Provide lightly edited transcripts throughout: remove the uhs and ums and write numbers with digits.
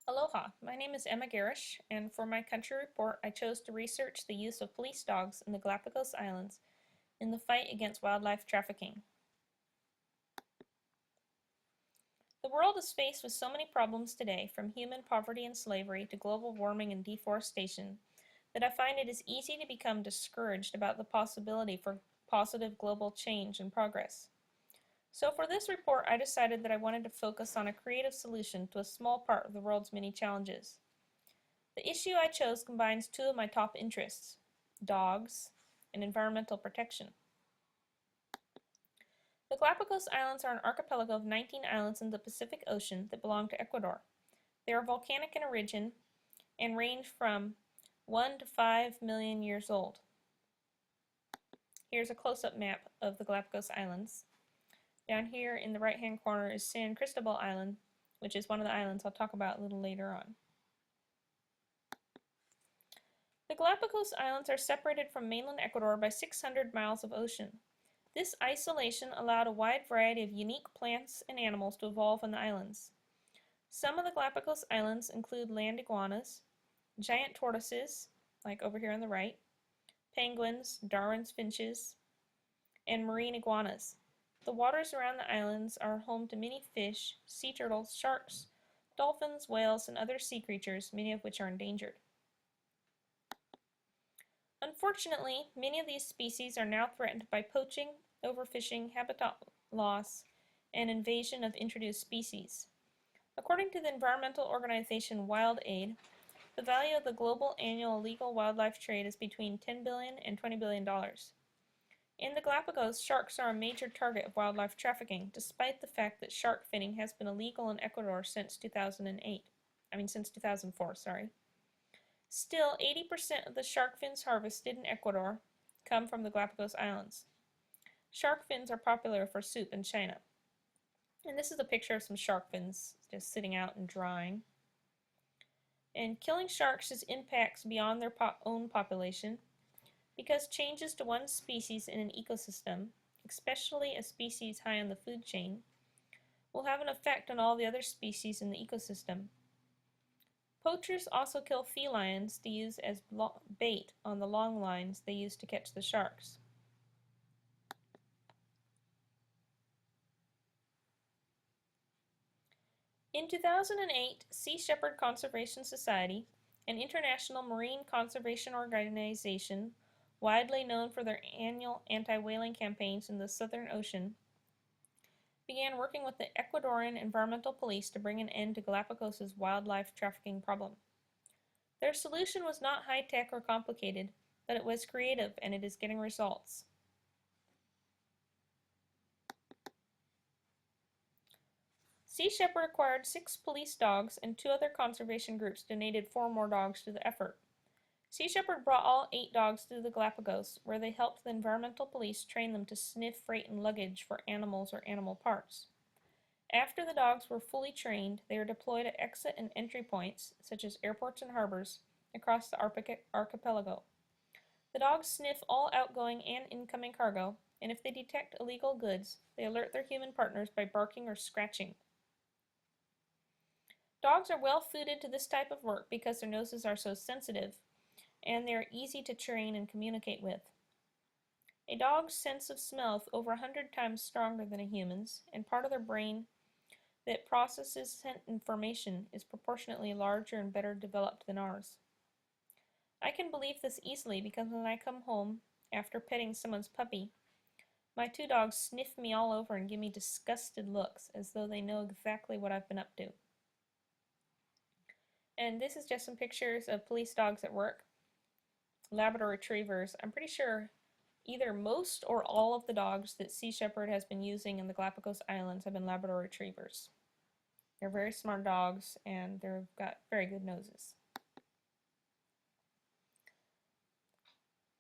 Aloha, my name is Emma Gerrish, and for my country report I chose to research the use of police dogs in the Galapagos Islands in the fight against wildlife trafficking. The world is faced with so many problems today, from human poverty and slavery to global warming and deforestation, that I find it is easy to become discouraged about the possibility for positive global change and progress. So for this report, I decided that I wanted to focus on a creative solution to a small part of the world's many challenges. The issue I chose combines two of my top interests, dogs and environmental protection. The Galapagos Islands are an archipelago of 19 islands in the Pacific Ocean that belong to Ecuador. They are volcanic in origin and range from 1 to 5 million years old. Here's a close-up map of the Galapagos Islands. Down here in the right-hand corner is San Cristobal Island, which is one of the islands I'll talk about a little later on. The Galapagos Islands are separated from mainland Ecuador by 600 miles of ocean. This isolation allowed a wide variety of unique plants and animals to evolve on the islands. Some of the Galapagos Islands include land iguanas, giant tortoises, like over here on the right, penguins, Darwin's finches, and marine iguanas. The waters around the islands are home to many fish, sea turtles, sharks, dolphins, whales, and other sea creatures, many of which are endangered. Unfortunately, many of these species are now threatened by poaching, overfishing, habitat loss, and invasion of introduced species. According to the environmental organization WildAid, the value of the global annual illegal wildlife trade is between $10 billion and $20 billion. In the Galapagos, sharks are a major target of wildlife trafficking, despite the fact that shark finning has been illegal in Ecuador since 2004, sorry. Still, 80% of the shark fins harvested in Ecuador come from the Galapagos Islands. Shark fins are popular for soup in China. And this is a picture of some shark fins just sitting out and drying. And killing sharks has impacts beyond their own population, because changes to one species in an ecosystem, especially a species high on the food chain, will have an effect on all the other species in the ecosystem. Poachers also kill felines to use as bait on the long lines they use to catch the sharks. In 2008, Sea Shepherd Conservation Society, an international marine conservation organization widely known for their annual anti-whaling campaigns in the Southern Ocean, began working with the Ecuadorian environmental police to bring an end to Galapagos' wildlife trafficking problem. Their solution was not high-tech or complicated, but it was creative, and it is getting results. Sea Shepherd acquired 6 police dogs, and 2 other conservation groups donated 4 more dogs to the effort. Sea Shepherd brought all 8 dogs to the Galapagos, where they helped the environmental police train them to sniff freight and luggage for animals or animal parts. After the dogs were fully trained, they were deployed at exit and entry points, such as airports and harbors, across the archipelago. The dogs sniff all outgoing and incoming cargo, and if they detect illegal goods, they alert their human partners by barking or scratching. Dogs are well suited to this type of work because their noses are so sensitive, and they are easy to train and communicate with. A dog's sense of smell is over 100 times stronger than a human's, and part of their brain that processes scent information is proportionately larger and better developed than ours. I can believe this easily because when I come home after petting someone's puppy, my 2 dogs sniff me all over and give me disgusted looks as though they know exactly what I've been up to. And this is just some pictures of police dogs at work. Labrador retrievers. I'm pretty sure either most or all of the dogs that Sea Shepherd has been using in the Galapagos Islands have been Labrador retrievers. They're very smart dogs, and they've got very good noses.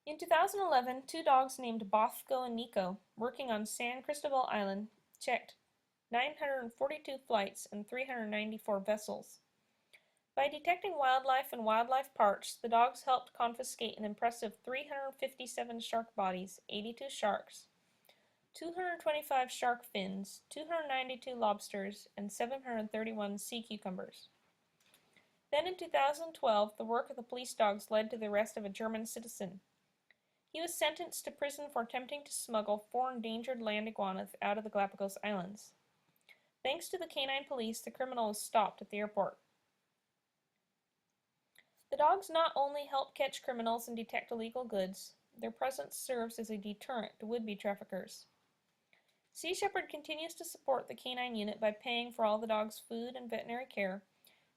In 2011, 2 dogs named Bosco and Nico, working on San Cristobal Island, checked 942 flights and 394 vessels. By detecting wildlife and wildlife parts, the dogs helped confiscate an impressive 357 shark bodies, 82 sharks, 225 shark fins, 292 lobsters, and 731 sea cucumbers. Then in 2012, the work of the police dogs led to the arrest of a German citizen. He was sentenced to prison for attempting to smuggle 4 endangered land iguanas out of the Galapagos Islands. Thanks to the canine police, the criminal was stopped at the airport. The dogs not only help catch criminals and detect illegal goods, their presence serves as a deterrent to would-be traffickers. Sea Shepherd continues to support the canine unit by paying for all the dogs' food and veterinary care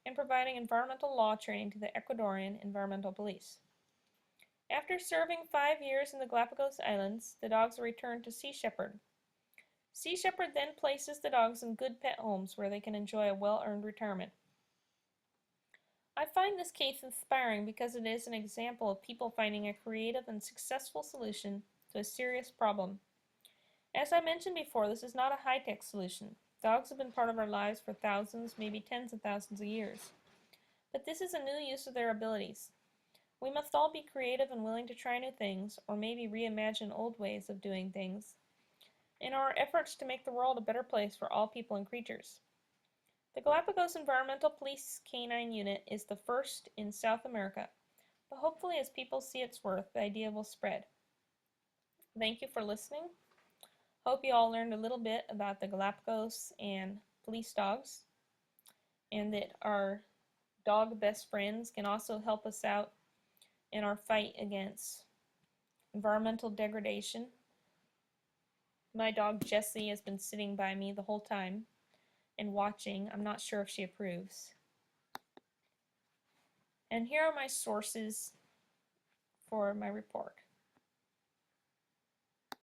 and providing environmental law training to the Ecuadorian Environmental Police. After serving 5 years in the Galapagos Islands, the dogs are returned to Sea Shepherd. Sea Shepherd then places the dogs in good pet homes where they can enjoy a well-earned retirement. I find this case inspiring because it is an example of people finding a creative and successful solution to a serious problem. As I mentioned before, this is not a high-tech solution. Dogs have been part of our lives for thousands, maybe tens of thousands of years. But this is a new use of their abilities. We must all be creative and willing to try new things, or maybe reimagine old ways of doing things, in our efforts to make the world a better place for all people and creatures. The Galapagos Environmental Police Canine Unit is the first in South America, but hopefully as people see its worth, the idea will spread. Thank you for listening. Hope you all learned a little bit about the Galapagos and police dogs, and that our dog best friends can also help us out in our fight against environmental degradation. My dog Jessie has been sitting by me the whole time and watching. I'm not sure if she approves. And here are my sources for my report.